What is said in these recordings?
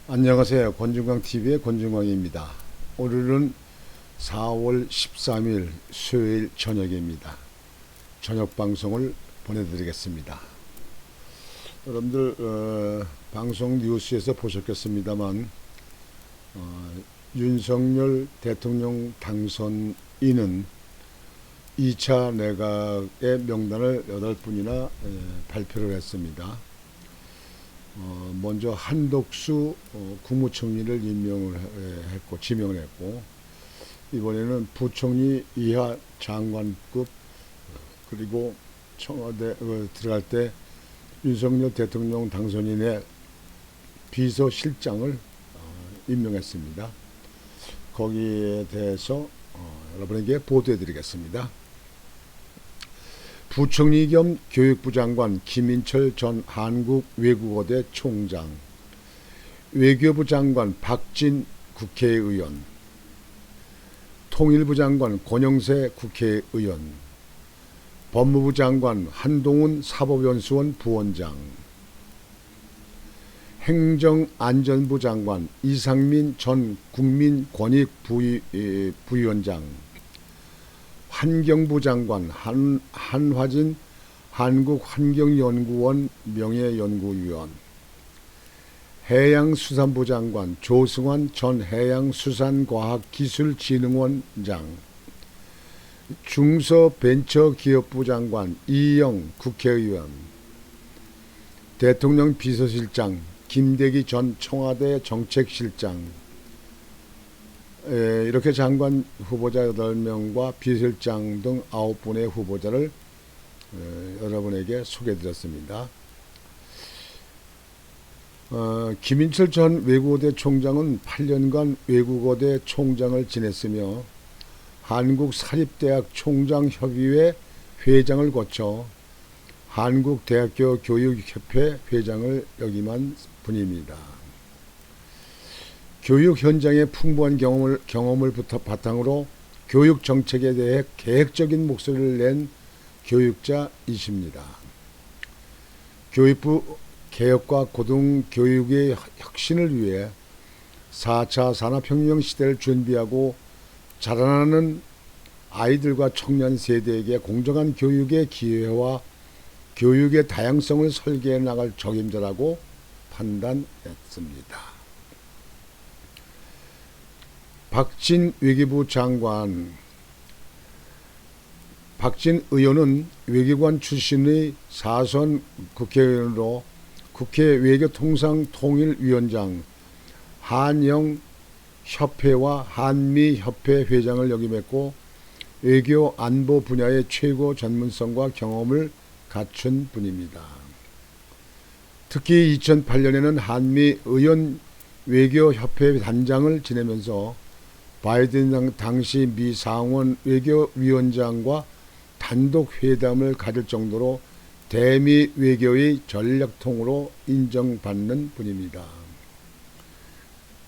안녕하세요. 권중광TV의 권중광입니다. 오늘은 4월 13일 수요일 저녁입니다. 저녁 방송을 보내드리겠습니다. 여러분들 방송 뉴스에서 보셨겠습니다만 윤석열 대통령 당선인은 2차 내각의 명단을 8분이나 발표를 했습니다. 먼저 한덕수 국무총리를 지명을 했고, 이번에는 부총리 이하 장관급, 그리고 청와대 들어갈 때 윤석열 대통령 당선인의 비서실장을 임명했습니다. 거기에 대해서 여러분에게 보도해 드리겠습니다. 부총리 겸 교육부 장관 김인철 전 한국외국어대 총장, 외교부 장관 박진 국회의원, 통일부 장관 권영세 국회의원, 법무부 장관 한동훈 사법연수원 부원장, 행정안전부 장관 이상민 전 국민권익부위원장, 환경부 장관 한화진 한국환경연구원 명예연구위원, 해양수산부 장관 조승환 전 해양수산과학기술진흥원장, 중소벤처기업부 장관 이영 국회의원, 대통령 비서실장 김대기 전 청와대 정책실장, 이렇게 장관 후보자 8명과 비서실장 등 9분의 후보자를 여러분에게 소개해드렸습니다. 김인철 전 외국어대 총장은 8년간 외국어대 총장을 지냈으며 한국사립대학 총장협의회 회장을 거쳐 한국대학교 교육협회 회장을 역임한 분입니다. 교육 현장의 풍부한 경험을 바탕으로 교육 정책에 대해 계획적인 목소리를 낸 교육자이십니다. 교육부 개혁과 고등교육의 혁신을 위해 4차 산업혁명 시대를 준비하고 자라나는 아이들과 청년 세대에게 공정한 교육의 기회와 교육의 다양성을 설계해 나갈 적임자라고 판단했습니다. 박진 외교부 장관, 박진 의원은 외교관 출신의 4선 국회의원으로 국회 외교통상통일위원장, 한영협회와 한미협회 회장을 역임했고 외교 안보 분야의 최고 전문성과 경험을 갖춘 분입니다. 특히 2008년에는 한미의원 외교협회 단장을 지내면서 바이든 당시 미 상원 외교위원장과 단독 회담을 가질 정도로 대미 외교의 전략통으로 인정받는 분입니다.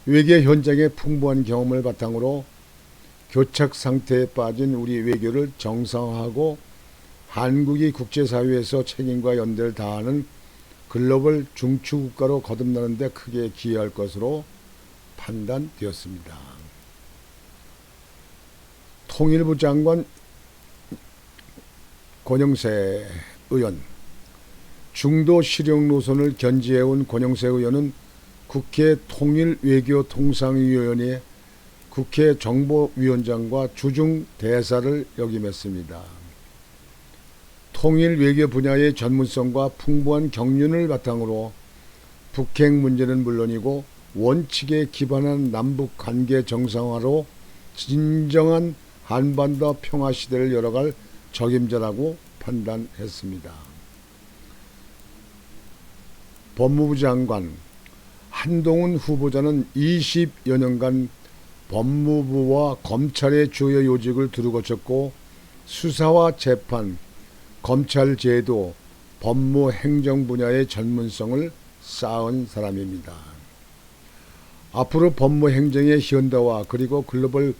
외교 현장의 풍부한 경험을 바탕으로 교착 상태에 빠진 우리 외교를 정상화하고 한국이 국제사회에서 책임과 연대를 다하는 글로벌 중추국가로 거듭나는 데 크게 기여할 것으로 판단되었습니다. 통일부 장관 권영세 의원, 중도 실용 노선을 견지해온 권영세 의원은 국회 통일외교통상위원회 국회 정보위원장과 주중 대사를 역임했습니다. 통일외교 분야의 전문성과 풍부한 경륜을 바탕으로 북핵 문제는 물론이고 원칙에 기반한 남북관계 정상화로 진정한 한반도 평화시대를 열어갈 적임자라고 판단했습니다. 법무부 장관 한동훈 후보자는 20여 년간 법무부와 검찰의 주요 요직을 두루거쳤고 수사와 재판, 검찰 제도, 법무 행정 분야의 전문성을 쌓은 사람입니다. 앞으로 법무 행정의 현대화 그리고 글로벌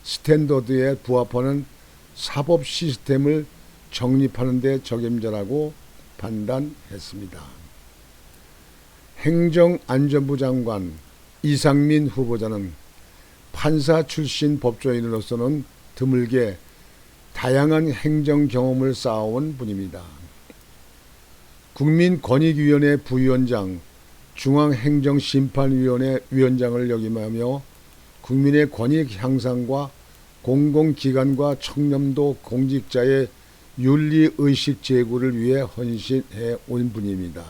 스탠더드에 부합하는 사법 시스템을 정립하는 데 적임자라고 판단했습니다. 행정안전부 장관 이상민 후보자는 판사 출신 법조인으로서는 드물게 다양한 행정 경험을 쌓아온 분입니다. 국민권익위원회 부위원장, 중앙행정심판위원회 위원장을 역임하며 국민의 권익 향상과 공공기관과 청렴도 공직자의 윤리의식 제고를 위해 헌신해 온 분입니다.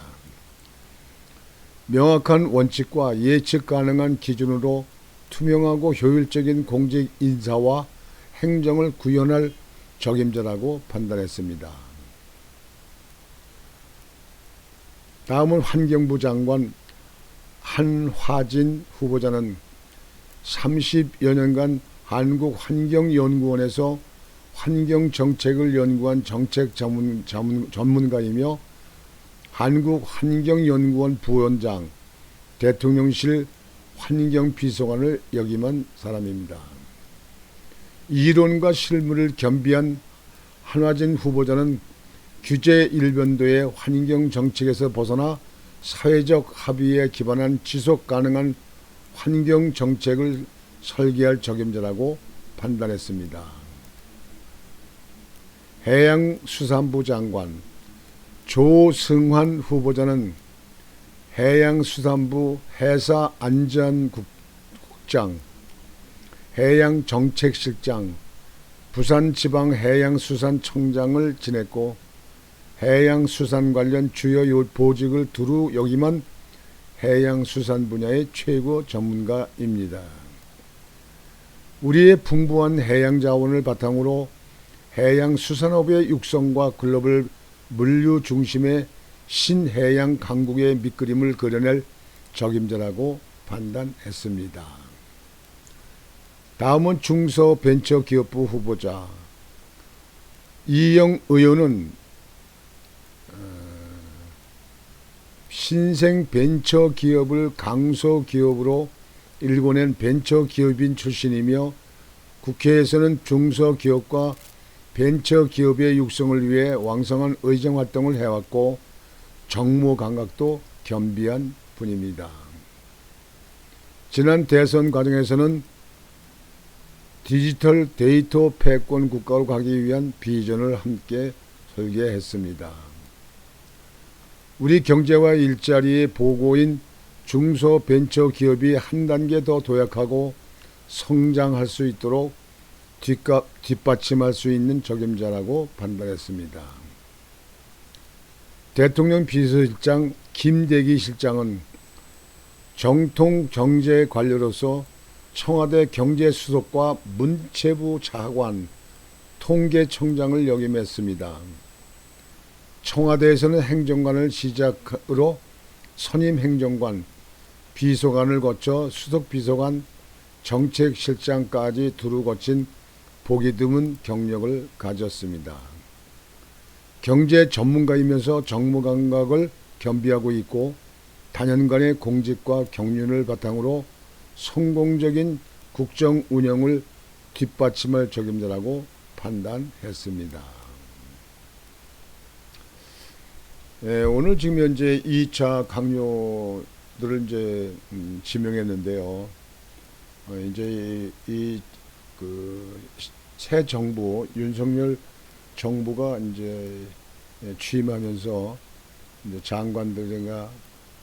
명확한 원칙과 예측 가능한 기준으로 투명하고 효율적인 공직 인사와 행정을 구현할 적임자라고 판단했습니다. 다음은 환경부 장관 한화진 후보자는 30여 년간 한국환경연구원에서 환경정책을 연구한 정책 전문가이며 한국환경연구원 부원장, 대통령실 환경비서관을 역임한 사람입니다. 이론과 실무를 겸비한 한화진 후보자는 규제 일변도의 환경정책에서 벗어나 사회적 합의에 기반한 지속가능한 환경정책을 설계할 적임자라고 판단했습니다. 해양수산부 장관 조승환 후보자는 해양수산부 해사안전국장, 해양정책실장, 부산지방해양수산청장을 지냈고 해양수산 관련 주요 보직을 두루 역임한 해양수산 분야의 최고 전문가입니다. 우리의 풍부한 해양자원을 바탕으로 해양수산업의 육성과 글로벌 물류 중심의 신해양 강국의 밑그림을 그려낼 적임자라고 판단했습니다. 다음은 중소벤처기업부 후보자 이영 의원은 신생 벤처기업을 강소기업으로 일궈낸 벤처기업인 출신이며 국회에서는 중소기업과 벤처기업의 육성을 위해 왕성한 의정활동을 해왔고 정무 감각도 겸비한 분입니다. 지난 대선 과정에서는 디지털 데이터 패권 국가로 가기 위한 비전을 함께 설계했습니다. 우리 경제와 일자리의 보고인 중소벤처기업이 한 단계 더 도약하고 성장할 수 있도록 뒷받침할 수 있는 적임자라고 판단했습니다. 대통령 비서실장 김대기 실장은 정통 경제관료로서 청와대 경제수석과 문체부 차관, 통계청장을 역임했습니다. 청와대에서는 행정관을 시작으로 선임행정관, 비서관을 거쳐 수석비서관, 정책실장까지 두루 거친 보기 드문 경력을 가졌습니다. 경제 전문가이면서 정무 감각을 겸비하고 있고 단연간의 공직과 경륜을 바탕으로 성공적인 국정 운영을 뒷받침할 적임자라고 판단했습니다. 오늘 지금 현재 2차 강요들을 이제 지명했는데요. 이제 새 정부 윤석열 정부가 이제 취임하면서 이제 장관들과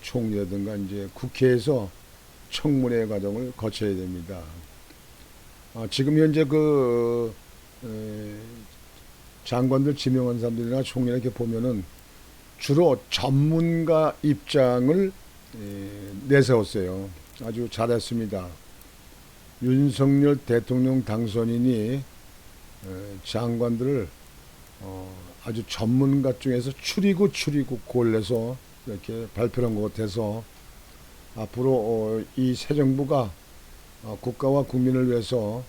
총리라든가 이제 국회에서 청문회 과정을 거쳐야 됩니다. 지금 현재 장관들 지명한 사람들이나 총리나 이렇게 보면은 주로 전문가 입장을 내세웠어요. 아주 잘했습니다. 윤석열 대통령 당선인이 장관들을 아주 전문가 중에서 추리고 골라서 이렇게 발표한 것 같아서 앞으로 이 새 정부가 국가와 국민을 위해서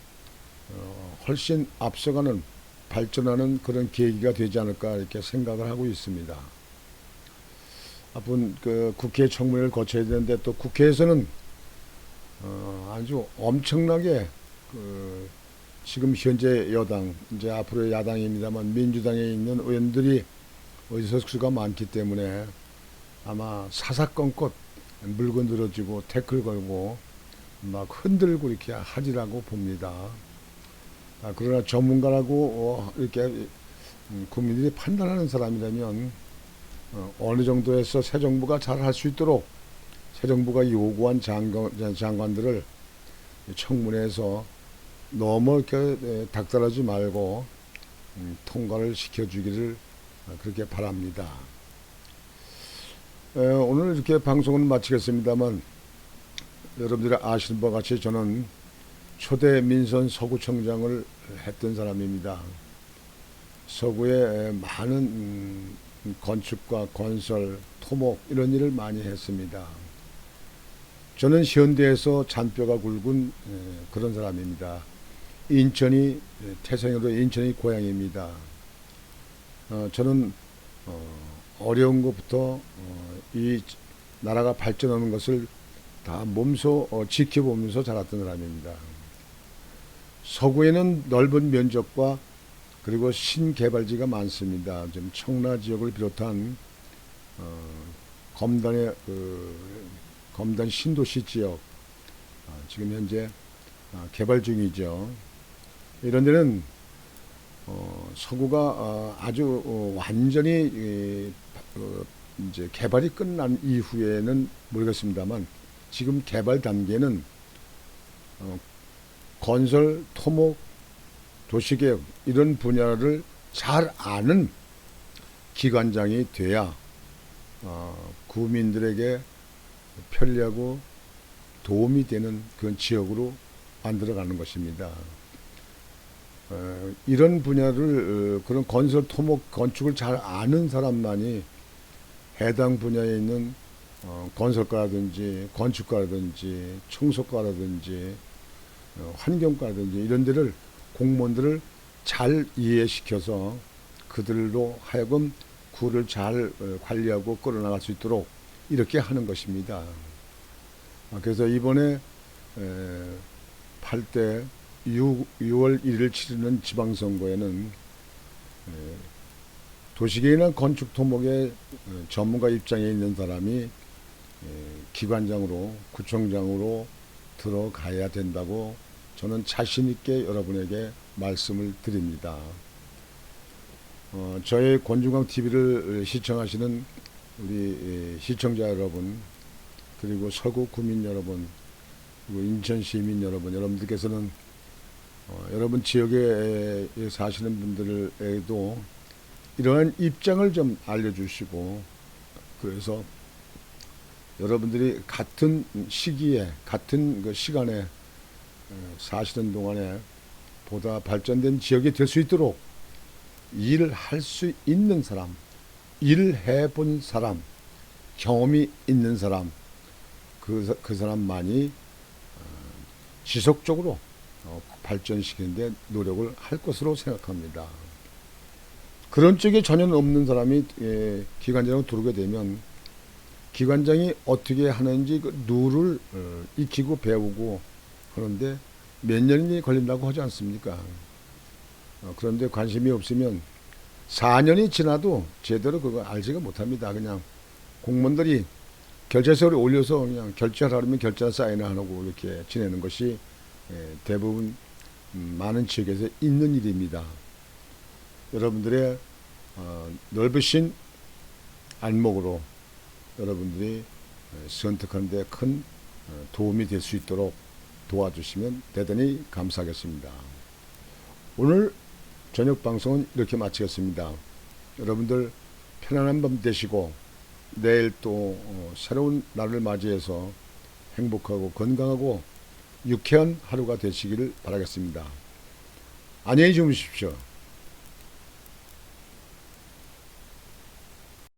훨씬 앞서가는 발전하는 그런 계기가 되지 않을까 이렇게 생각을 하고 있습니다. 앞으로 국회 청문회를 거쳐야 되는데 또 국회에서는 아주 엄청나게 지금 현재 여당, 이제 앞으로 야당입니다만 민주당에 있는 의원들이 의석수가 많기 때문에 아마 사사건건 물고 늘어지고 태클 걸고 막 흔들고 이렇게 하리라고 봅니다. 그러나 전문가라고 이렇게 국민들이 판단하는 사람이라면 어느 정도에서 새 정부가 잘 할 수 있도록 새 정부가 요구한 장관들을 청문회에서 너무 이렇게 닥달하지 말고 통과를 시켜주기를 그렇게 바랍니다. 오늘 이렇게 방송을 마치겠습니다만 여러분들이 아시는 바와 같이 저는 초대 민선 서구청장을 했던 사람입니다. 서구에 많은 건축과 건설, 토목 이런 일을 많이 했습니다. 저는 현대에서 잔뼈가 굵은 그런 사람입니다. 인천이 태생으로 인천이 고향입니다. 저는 어려운 것부터 이 나라가 발전하는 것을 다 몸소 지켜보면서 자랐던 사람입니다. 서구에는 넓은 면적과 그리고 신개발지가 많습니다. 지금 청라 지역을 비롯한 검단 신도시 지역 지금 현재 개발 중이죠. 이런 데는 서구가 아주 완전히 이제 개발이 끝난 이후에는 모르겠습니다만 지금 개발 단계는 건설, 토목, 도시개혁 이런 분야를 잘 아는 기관장이 돼야 국민들에게 편리하고 도움이 되는 그런 지역으로 만들어가는 것입니다. 이런 분야를 그런 건설, 토목, 건축을 잘 아는 사람만이 해당 분야에 있는 건설가라든지 건축가라든지 청소과라든지 환경과라든지 이런 데를 공무원들을 잘 이해시켜서 그들로 하여금 구를 잘 관리하고 끌어나갈 수 있도록 이렇게 하는 것입니다. 그래서 이번에 8대 6월 1일 치르는 지방선거에는 도시계획이나 건축 토목의 전문가 입장에 있는 사람이 기관장으로 구청장으로 들어가야 된다고 저는 자신 있게 여러분에게 말씀을 드립니다. 저의 권중광 TV를 시청하시는 우리 시청자 여러분, 그리고 서구 구민 여러분, 그리고 인천 시민 여러분, 여러분들께서는 여러분 지역에 사시는 분들에도 이러한 입장을 좀 알려주시고, 그래서 여러분들이 같은 시기에 같은 그 시간에 사시는 동안에 보다 발전된 지역이 될 수 있도록 일을 할 수 있는 사람, 일을 해본 사람, 경험이 있는 사람, 그 사람만이 지속적으로 발전시키는데 노력을 할 것으로 생각합니다. 그런 쪽에 전혀 없는 사람이 기관장으로 들어오게 되면 기관장이 어떻게 하는지 그 룰을 익히고 배우고 그런데 몇 년이 걸린다고 하지 않습니까? 그런데 관심이 없으면 4년이 지나도 제대로 그거 알지가 못합니다. 그냥 공무원들이 결제서를 올려서 그냥 결제하라 그러면 결제 사인을 안 하고 이렇게 지내는 것이 대부분 많은 지역에서 있는 일입니다. 여러분들의 넓으신 안목으로 여러분들이 선택하는 데 큰 도움이 될 수 있도록 도와주시면 대단히 감사하겠습니다. 오늘 저녁 방송은 이렇게 마치겠습니다. 여러분들 편안한 밤 되시고 내일 또 새로운 날을 맞이해서 행복하고 건강하고 유쾌한 하루가 되시기를 바라겠습니다. 안녕히 주무십시오.